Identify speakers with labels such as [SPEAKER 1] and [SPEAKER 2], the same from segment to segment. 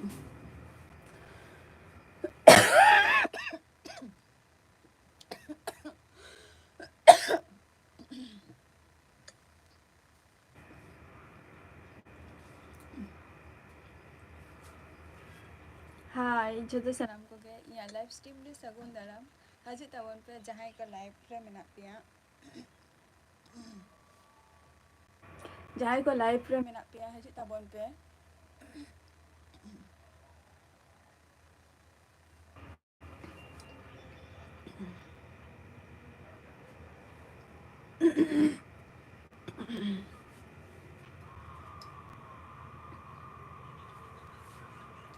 [SPEAKER 1] हाय जो सामान को इन लाइव स्ट्रीम रे सगुन दाराम हजे तबन पे जहाँ का लाइव रे मेना पिया जहाँ को लाइव रे मेना पिया हजे तबन पे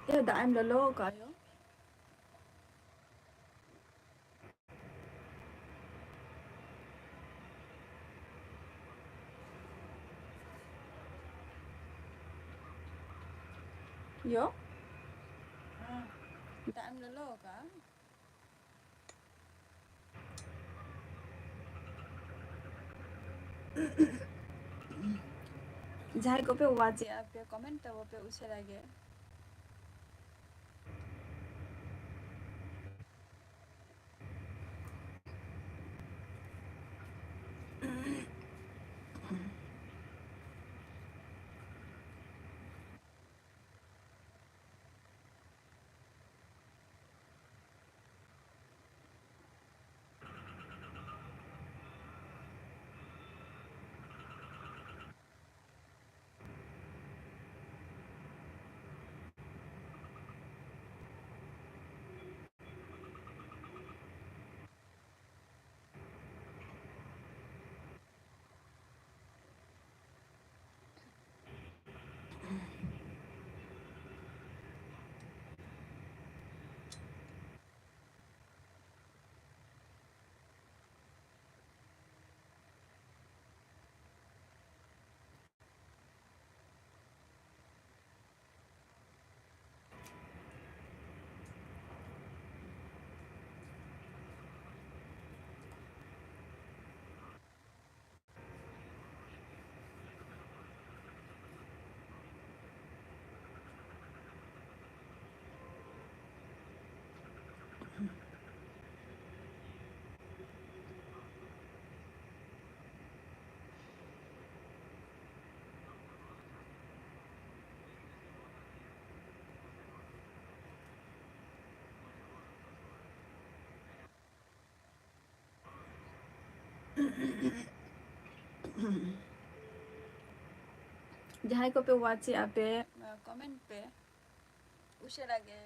[SPEAKER 1] ये दाइम ललो कायो yo दाइम ललो का जहाँ को पे वाचे आप पे कमेंट तब पे उसे लगे जहाँ को पे वाचे आप पे कमेंट पे उसे लगे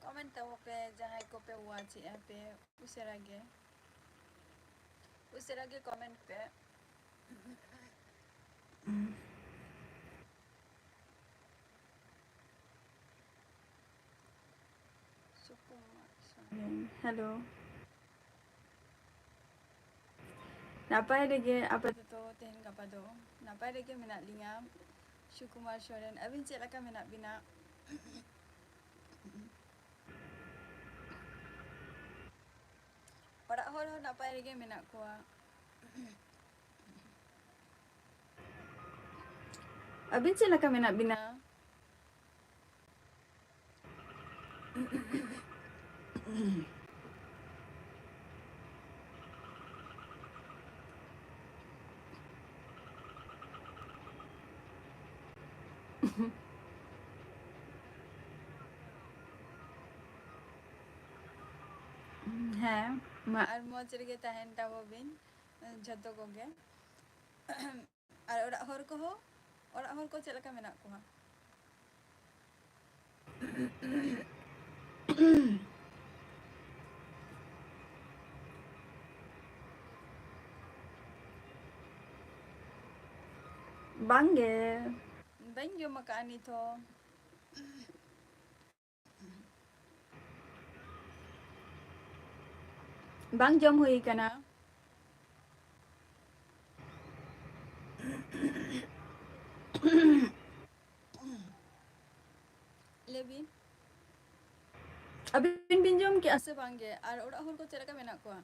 [SPEAKER 1] कमेंट तब पे जहाँ को पे वाचे आप पे उसे लगे कमेंट पे हेलो नापाय लगे आप तो तेहन गपा दो नापाय लगे मेना लिंगा सुकुमार सोरेन अबिन चेक लका मेना बिना orang hol napai lagi menak kuah abin cila kami nak bina ᱦᱮᱸ ᱢᱟ ᱟᱨ ᱢᱚᱡᱽ ᱨᱮᱜᱮ ᱛᱟᱦᱮᱱ ᱛᱟᱵᱚᱵᱤᱱ ᱡᱷᱚᱛᱚ ᱠᱚᱜᱮ ᱟᱨ ᱚᱲᱟᱜ ᱦᱚᱲ ᱠᱚ ᱪᱮᱫ ᱞᱮᱠᱟ ᱢᱮᱱᱟᱜ ᱠᱚᱣᱟ? ᱵᱟᱝᱜᱮ ᱵᱟᱹᱧ ᱡᱚᱢ ᱟᱠᱟᱜᱼᱟ ᱱᱤᱛ ᱦᱚᱸ ᱵᱟᱝ ᱡᱚᱢ ᱦᱩᱭ ᱠᱟᱱᱟ ᱞᱟᱹᱭᱵᱤᱱ ᱟᱹᱵᱤᱱ ᱵᱤᱱ ᱡᱚᱢ ᱠᱮᱜᱼᱟ ᱥᱮ ᱵᱟᱝᱜᱮ ᱟᱨ ᱚᱲᱟᱜ ᱦᱚᱲ ᱠᱚ ᱪᱮᱫ ᱞᱮᱠᱟ ᱢᱮᱱᱟᱜ ᱠᱚᱣᱟ?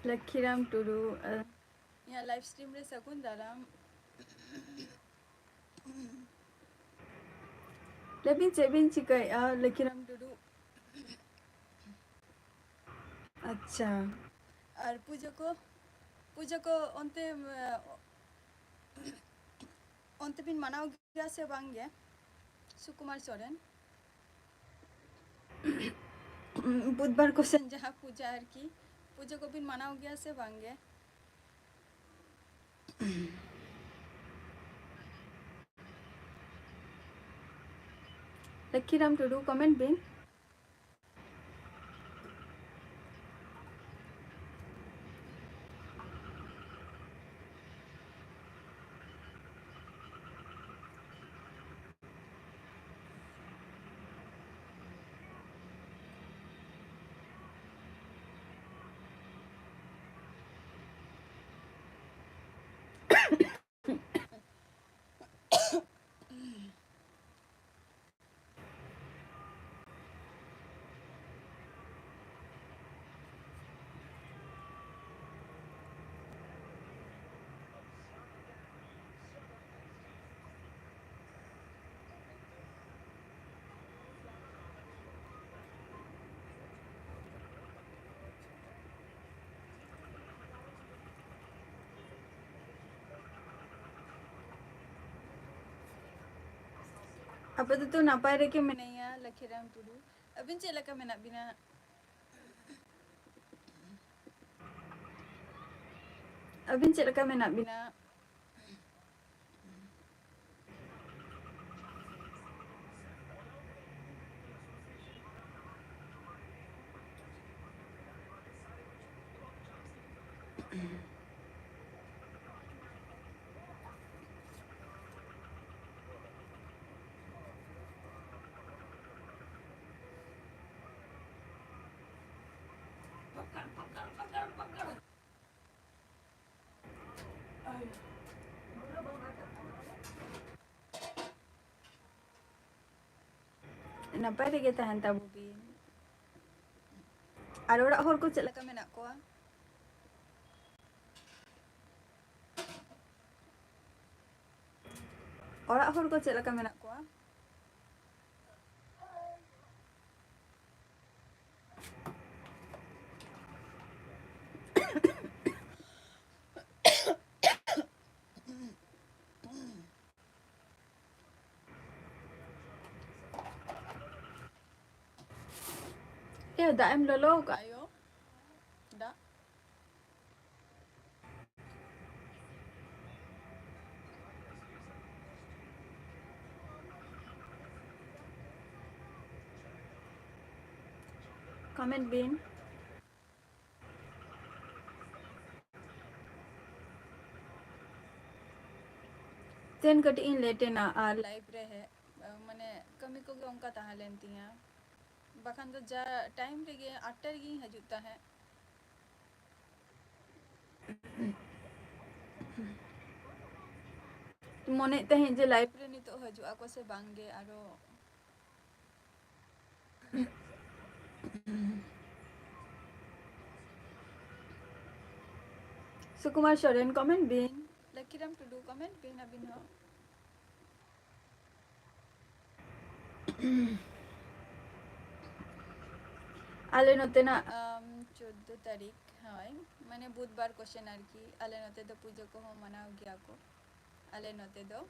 [SPEAKER 1] ᱞᱚᱠᱠᱷᱤᱨᱟᱢ ᱴᱩᱰᱩ ᱤᱧᱟᱹᱜ ᱞᱟইᱵᱷ ᱥᱴᱨᱤᱢ ᱨᱮ ᱥᱟᱹᱜᱩᱱ ᱫᱟᱨᱟᱢ ᱞᱟᱹᱭᱵᱤᱱ ᱪᱮᱫ ᱵᱤᱱ ᱪᱤᱠᱟᱹᱭᱮᱫᱼᱟ ᱞᱚᱠᱠᱷᱤᱨᱟᱢ ᱴᱩᱰᱩ? ᱟᱪᱪᱷᱟ ᱟᱨ ᱯᱩᱡᱟᱹ ᱠᱚ ᱚᱱᱛᱮ ᱵᱤᱱ ᱢᱟᱱᱟᱣ ᱜᱮᱭᱟ ᱥᱮ ᱵᱟᱝᱜᱮ ᱥᱩᱠᱩᱢᱟᱨ ᱥᱚᱨᱮᱱ? ᱵᱩᱫᱷᱵᱟᱨ ᱠᱚᱥᱮᱱ ᱡᱟᱦᱟᱸ ᱯᱩᱡᱟᱹ ᱟᱨᱠᱤ ᱯᱩᱡᱟᱹ ᱠᱚᱵᱤᱱ ᱢᱟᱱᱟᱣ ᱜᱮᱭᱟ ᱥᱮ ᱵᱟᱝᱜᱮ? ᱞᱚᱠᱠᱷᱤᱨᱟᱢ ᱴᱩᱰᱩ ᱠᱚᱢᱮᱱᱴ ᱵᱤᱱ ᱟᱯᱟᱛᱚᱛᱚ ᱱᱟᱯᱟᱭ ᱨᱮᱜᱮ ᱢᱮᱱᱟᱭᱟ ᱞᱚᱠᱠᱷᱤᱨᱟᱢ ᱴᱩᱰᱩ ᱟᱹᱵᱤᱱ ᱪᱮᱫ ᱞᱮᱠᱟ ᱢᱮᱱᱟᱜ ᱵᱤᱱᱟ? ᱟᱹᱵᱤᱱ ᱪᱮᱫ ᱞᱮᱠᱟ ᱢᱮᱱᱟᱜ ᱵᱤᱱᱟ? ᱱᱟᱯᱟᱭ ᱨᱮᱜᱮ ᱛᱟᱦᱮᱱ ᱛᱟᱵᱚ ᱵᱤᱱ ᱟᱨ ᱚᱲᱟᱜ ᱦᱚᱲ ᱠᱚ ᱪᱮᱫ ᱞᱮᱠᱟ ᱢᱮᱱᱟᱜ ᱠᱚᱣᱟ? ᱚᱲᱟᱜ ᱦᱚᱲ ᱠᱚ ᱪᱮᱫ ᱞᱮᱠᱟ ᱢᱮᱱᱟᱜ ᱠᱚᱣᱟ? ᱫᱟᱜ ᱮᱢ ᱞᱚᱞᱚ ᱟᱠᱟᱜᱼᱟ ᱭᱳ ᱫᱟᱜ কমেন্ট বিন ᱛᱮᱱ ᱠᱟᱹᱴᱤᱡ ᱤᱧ ᱞᱮᱴ ᱮᱱᱟ ᱟᱨ ᱞᱟइव ᱨᱮ ᱢᱟᱱᱮ ᱠᱟᱹᱢᱤ ᱠᱚᱜᱮ ᱚᱱᱠᱟ ᱛᱟᱦᱮᱸ ᱞᱮᱱ ᱛᱤᱧᱟᱹ ᱵᱟᱠᱷᱟᱱ ᱫᱚ ᱡᱟ ᱴᱟᱭᱤᱢ ᱨᱮᱜᱮ 8ᱴᱟ ᱨᱮᱜᱮᱧ ᱦᱤᱡᱩᱜ ᱛᱟᱦᱮᱸᱫ ᱢᱚᱱᱮᱭᱮᱫ ᱛᱟᱦᱮᱸᱫ ᱡᱮ ᱞᱟइव ᱨᱮ ᱱᱤᱛᱚᱜ ᱦᱤᱡᱩᱜ ᱟᱠᱚ ᱥᱮ ᱵᱟᱝᱜᱮ ᱟᱨᱚ Sukumar Soren, comment bin. Lakiram to do comment bin abin ho. आले नते ना 14 तारीख হয় মানে বুধবার কোশ্চেন আর কি আলে নতে তো পুজো কো মানাও গিয়া को आले नते दो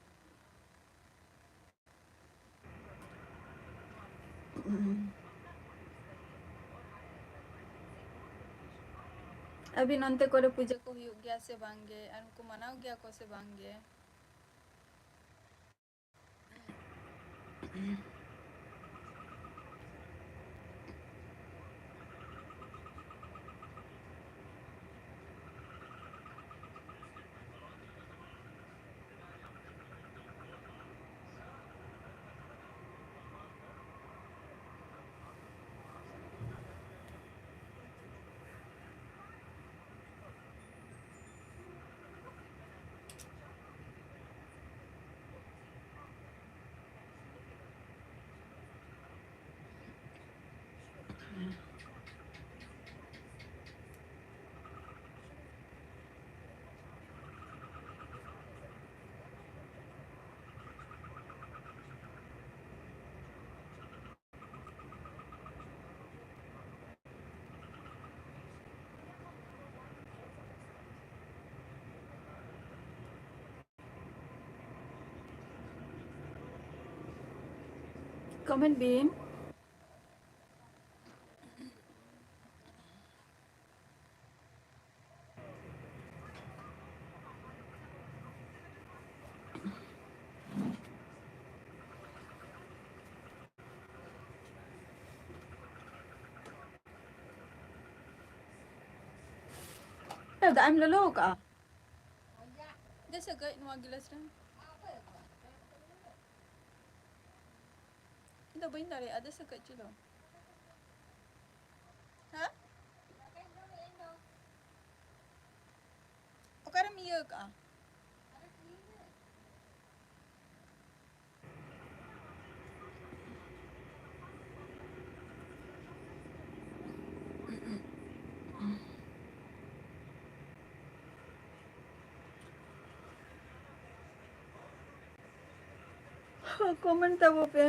[SPEAKER 1] अभी नंते करे पूजा को हुई गया से बांगे और उनको मनाओ गया को से बांगे कमेंट बीन ada am lolo ka desa ga nuwa gilas ran ida bain dari ada sa kecil ha okaram iya ka comment tabo pe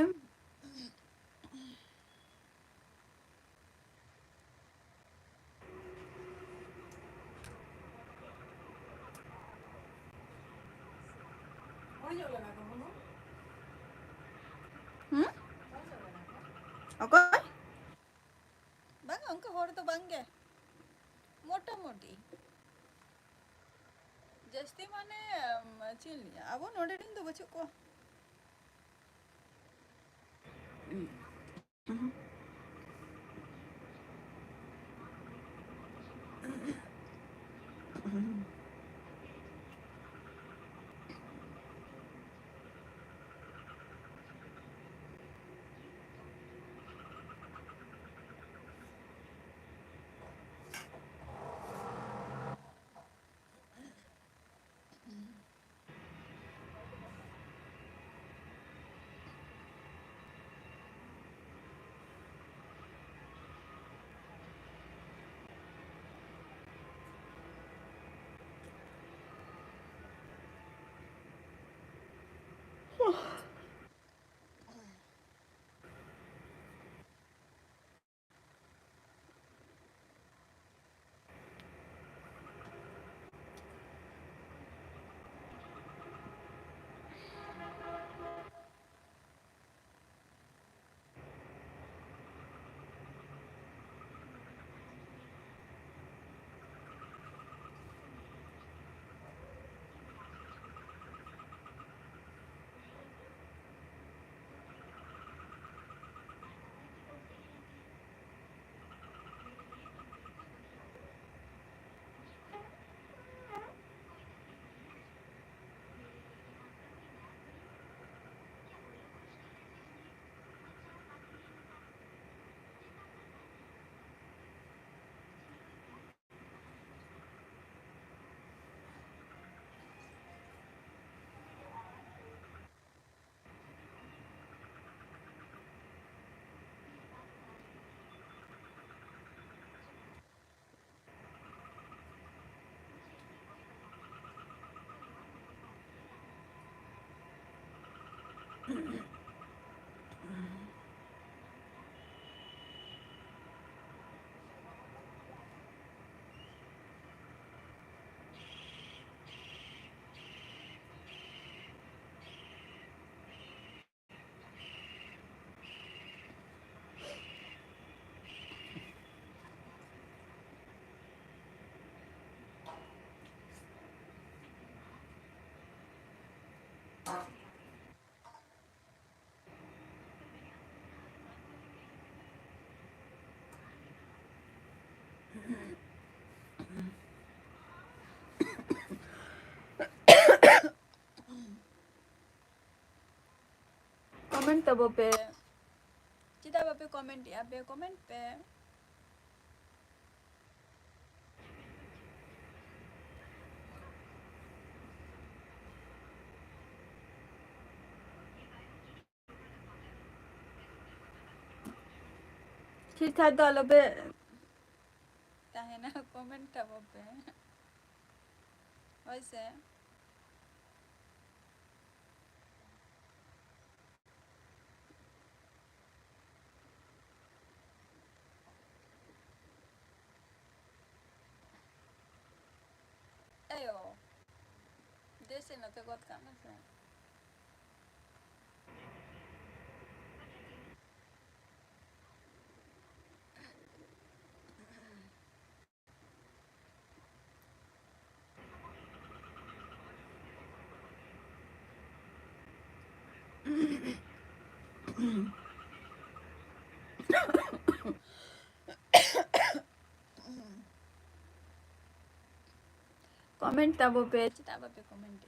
[SPEAKER 1] hmm okay bang angka hor to bangge मोटा मोटी जस्ती माने चिल अब नोडे दिन तो बच्चों को tabo pe kita bape comment ya pe comment pe kita dalo pe tahena comment tabo pe oise ayo dese no te got kana se comment tabo pe kita bape comment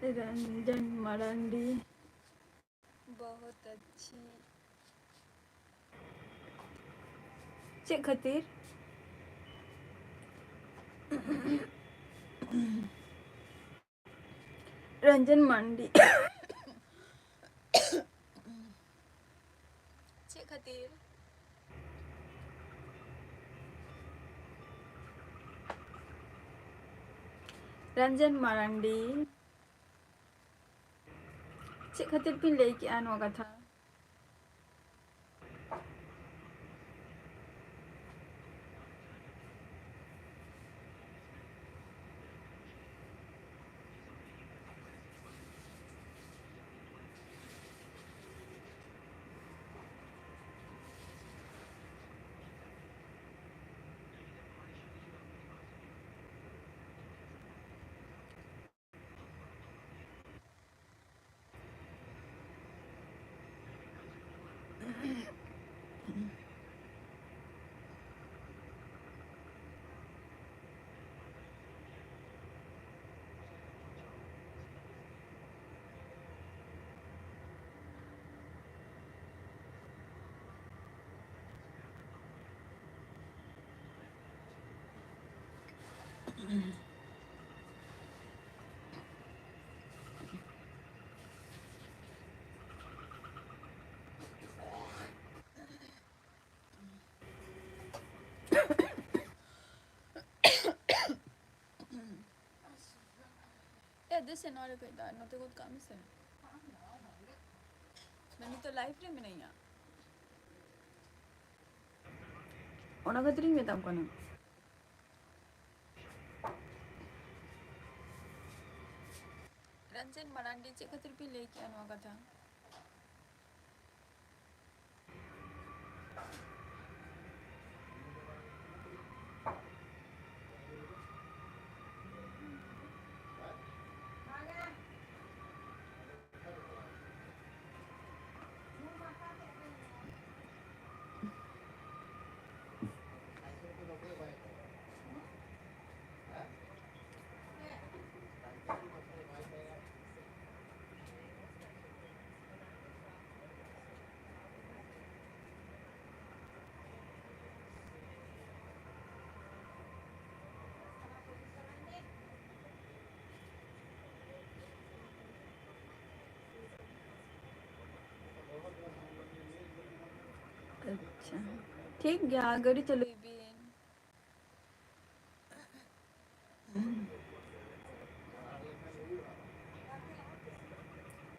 [SPEAKER 1] Ranjan Marandi बहुत अच्छी check खातिर रंजन मांडी check खातिर Ranjan Marandi check खातिर pin लेके आनो कथा this and all कोई दार नोते कुछ काम से मैंने तो लाइफ में नहीं आ ओना का तरी में तब कौन रंजन मरांडी चेक खातिर भी लेके आनो कथा अच्छा ठीक गया गड़ी चलो बिन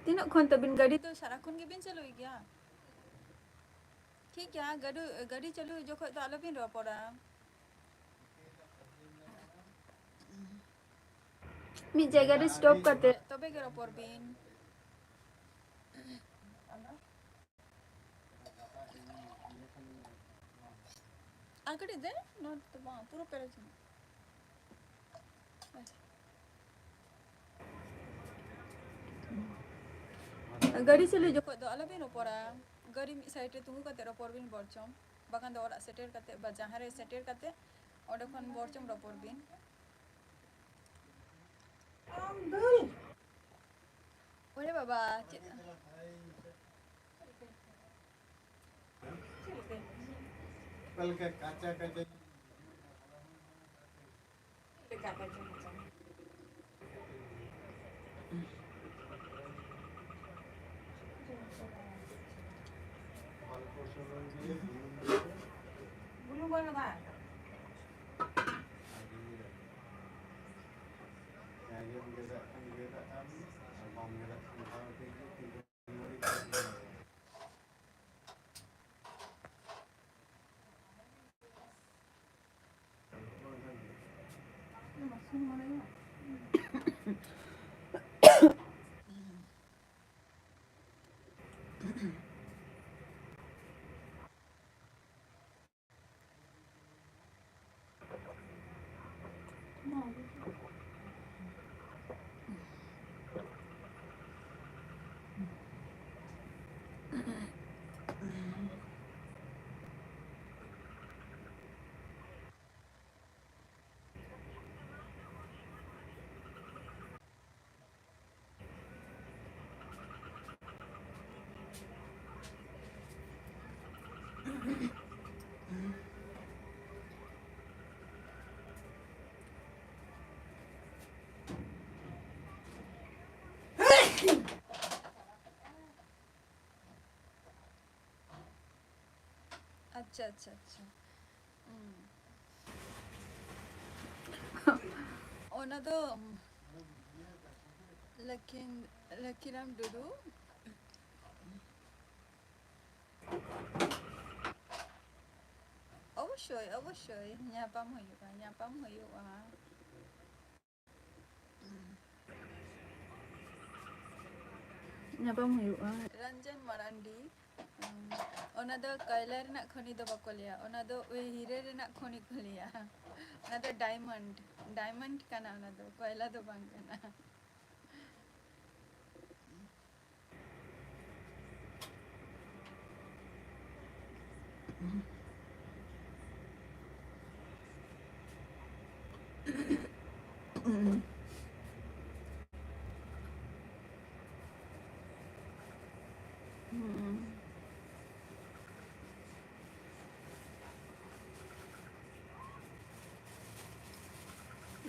[SPEAKER 1] तीनों खन तो बिन गड़ी तो सारा खन के बिन चलो गया ठीक है गड़ी चलो जो तो आलो बिन रो पड़ा मी जगह स्टॉप करते तबे के रो पर बिन आकड़ी दे नोट तो वहाँ पूरा पेरेज गाड़ी चले जो तो आला बिन ऊपर गाड़ी साइड रे तुंगु कते ऊपर बिन बरचम बाखान दो और सेटेर कते बा जहां रे सेटेर कते ओडे खन बरचम ऊपर बिन ओरे बाबा
[SPEAKER 2] कल के काचा काचा
[SPEAKER 3] Belum boleh kan?
[SPEAKER 1] अच्छा अच्छा अच्छा ओना तो लखीन लखीराम टुडू অবশ্যই অবশ্যই ᱧᱟᱯᱟᱢ ᱦᱩᱭᱩᱜᱼᱟ ᱧᱟᱯᱟᱢ ᱦᱩᱭᱩᱜᱼᱟ ᱨᱚᱧᱡᱚᱱ ᱢᱟᱨᱟᱱᱰᱤ ᱚᱱᱟ ᱫᱚ ᱠᱚᱭᱞᱟ ᱨᱮᱱᱟᱜ ᱠᱷᱚᱱᱤ ᱫᱚ ᱵᱟᱠᱚ ᱞᱟᱹᱭᱟ ᱚᱱᱟ ᱫᱚ ওই ᱦᱤᱨᱟᱹ ᱨᱮᱱᱟᱜ ᱠᱷᱚᱱᱤ ᱠᱚ ᱞᱟᱹᱭᱟ ᱚᱱᱟ ᱫᱚ ᱰᱟᱭᱢᱚন্ড ᱠᱟᱱᱟ ᱚᱱᱟ ᱫᱚ ᱠᱚᱭᱞᱟ ᱫᱚ ᱵᱟᱝ ᱠᱟᱱᱟ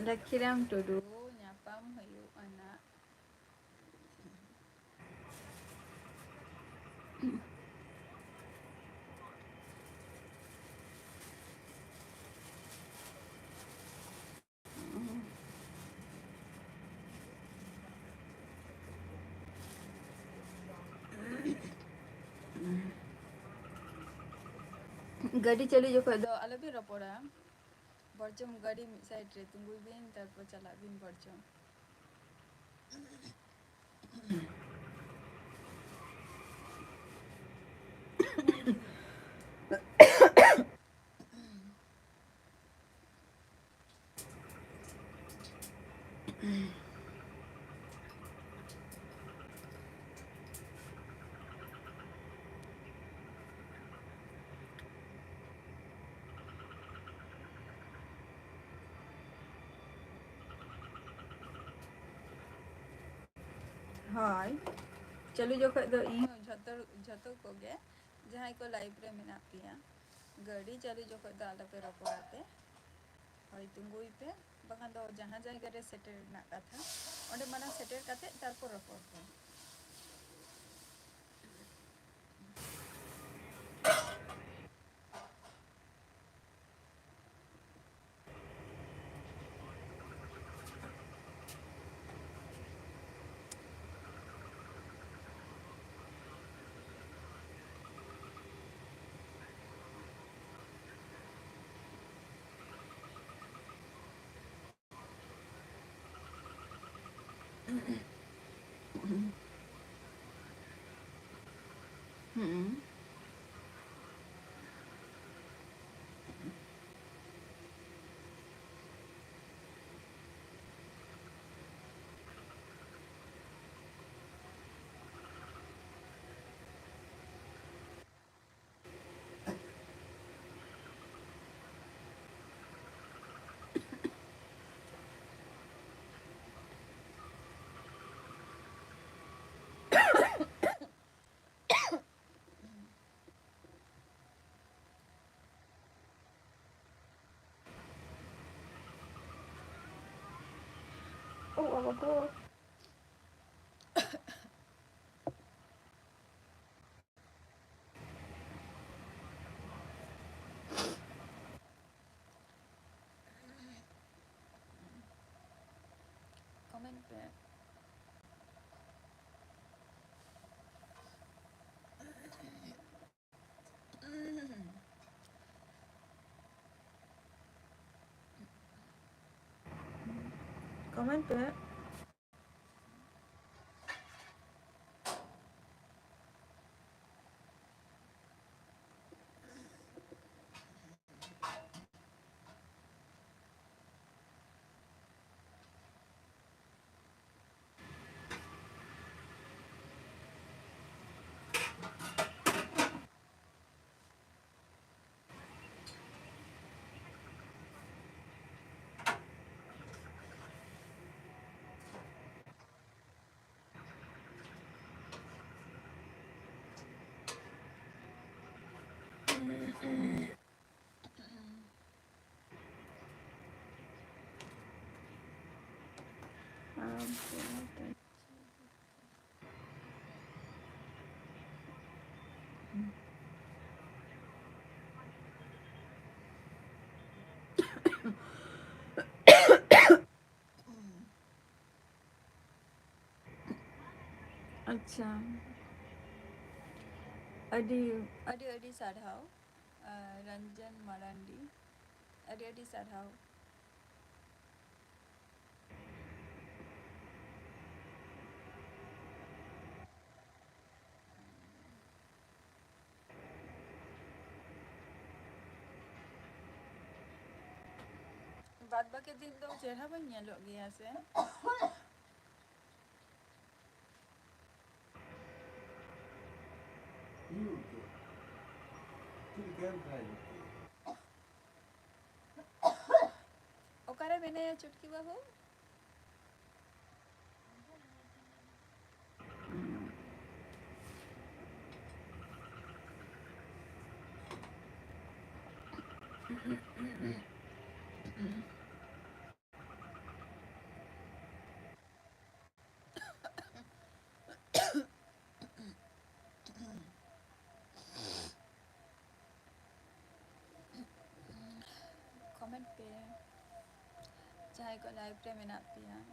[SPEAKER 1] ᱞᱚᱠᱠᱷᱤᱨᱟᱢ ᱴᱩᱰᱩ ᱧᱟᱯᱟᱢ ᱦᱩᱭᱩᱜᱼᱟ ᱱᱟᱜ ᱜᱟᱹᱰᱤ ᱪᱟᱹᱞᱩ ᱡᱚᱠᱷᱚᱡ ᱫᱚ ᱟᱞᱚᱵᱤᱱ ᱨᱚᱯᱚᱲᱟ ᱵᱚᱨᱪᱚᱢ ᱜᱟᱹᱰᱤ ᱢᱤᱫ ᱥᱟᱭᱤᱰ ᱨᱮ ᱛᱤᱸᱜᱩᱭ ᱵᱤᱱ ᱛᱟᱨᱯᱚর ᱪᱟᱞᱟᱜ ᱵᱤᱱ ᱵᱚᱨᱪᱚᱢ ᱦᱳᱭ ᱪᱟᱹᱞᱩ ᱡᱚᱠᱷᱚᱡ ᱫᱚ ᱤᱧ ᱡᱷᱚᱛᱚ ᱠᱚᱜᱮ ᱡᱟᱦᱟᱸᱭ ᱠᱚ ᱞᱟᱭᱤᱵ ᱨᱮ ᱢᱮᱱᱟᱜ ᱯᱮᱭᱟ ᱜᱟᱹᱰᱤ ᱪᱟᱹᱞᱩ ᱡᱚᱠᱷᱚᱡ ᱫᱚ ᱟᱞᱚᱯᱮ ᱨᱚᱯᱚᱲᱟ ᱯᱮ ᱦᱳᱭ ᱛᱤᱸᱜᱩᱭ ᱯᱮ ᱵᱟᱠᱷᱟᱱ ᱫᱚ ᱡᱟᱦᱟᱸ ᱡᱟᱭᱜᱟ ᱨᱮ ᱥᱮᱴᱮᱨ ᱨᱮᱱᱟᱜ ᱠᱟᱛᱷᱟ ᱚᱸᱰᱮ ᱢᱟᱲᱟᱝ ᱥᱮᱴᱮᱨ ᱠᱟᱛᱮᱫ ᱛᱟᱨᱯᱚর ᱨᱚᱯᱚᱲ ᱯᱮ कमेंट पे Komen pe. अच्छा अडी सारहाव रंजन मारांडी अडी सारहाव बाद बाकी दिन दो चेहरा बन येलो गया से ओकारे मैंने चुटकी बाबू कमेंट पे चाहे को लाइव रे मेना पिया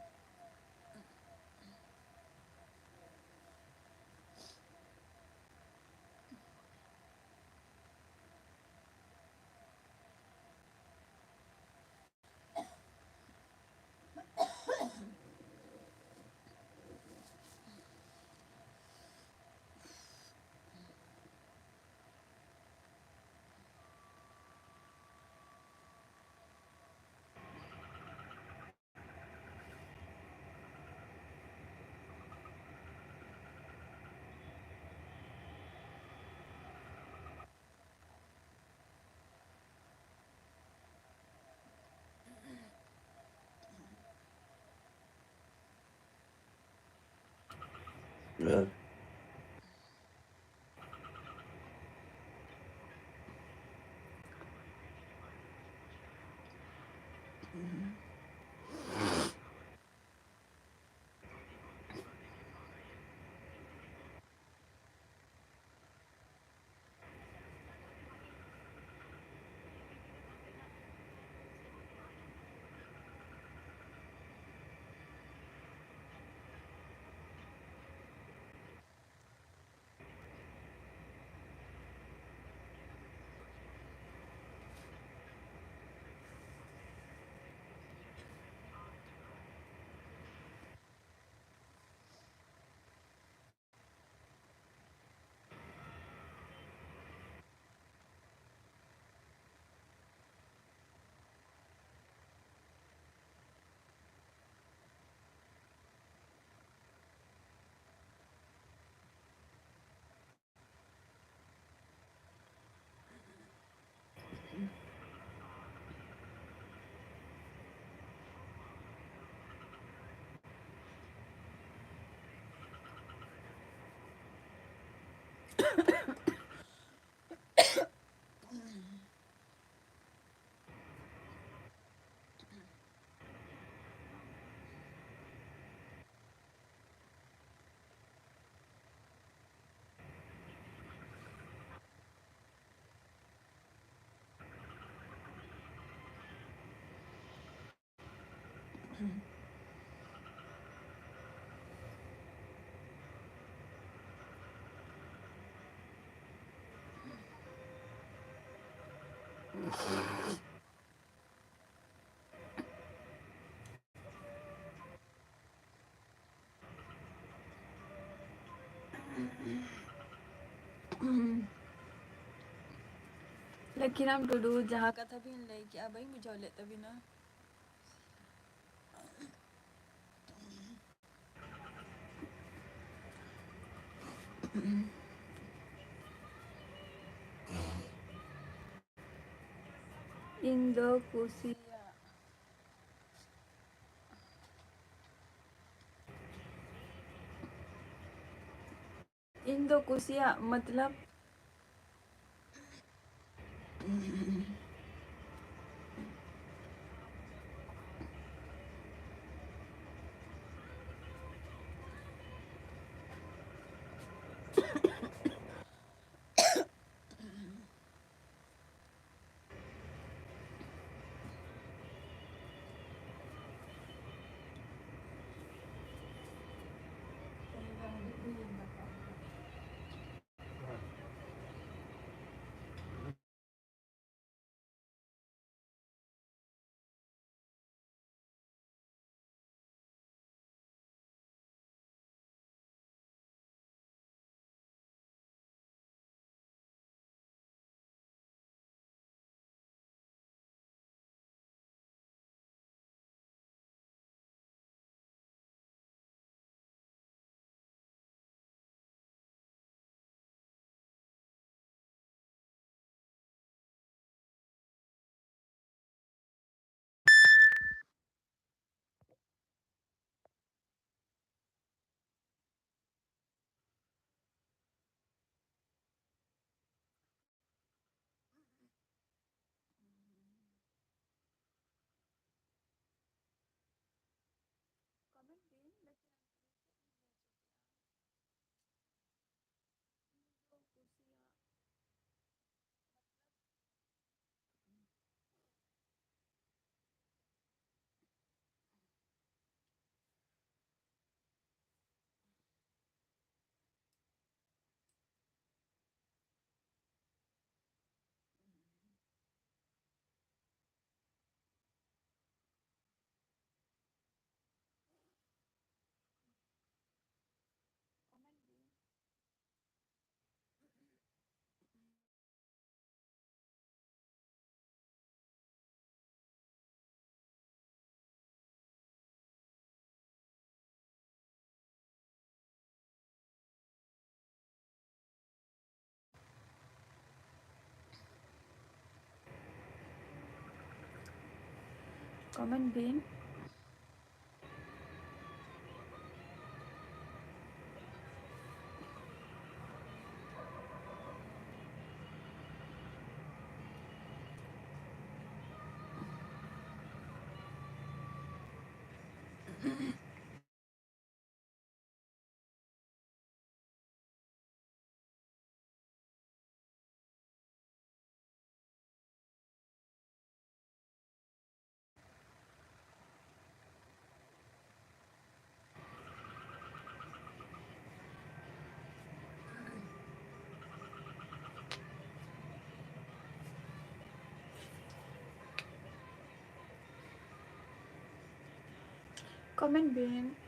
[SPEAKER 1] Lakiram Tudu jaha katha bin lay ki abai bujhaw led tabina. Indo kusia. Indo kusia मतलब comment bin. Comment bin.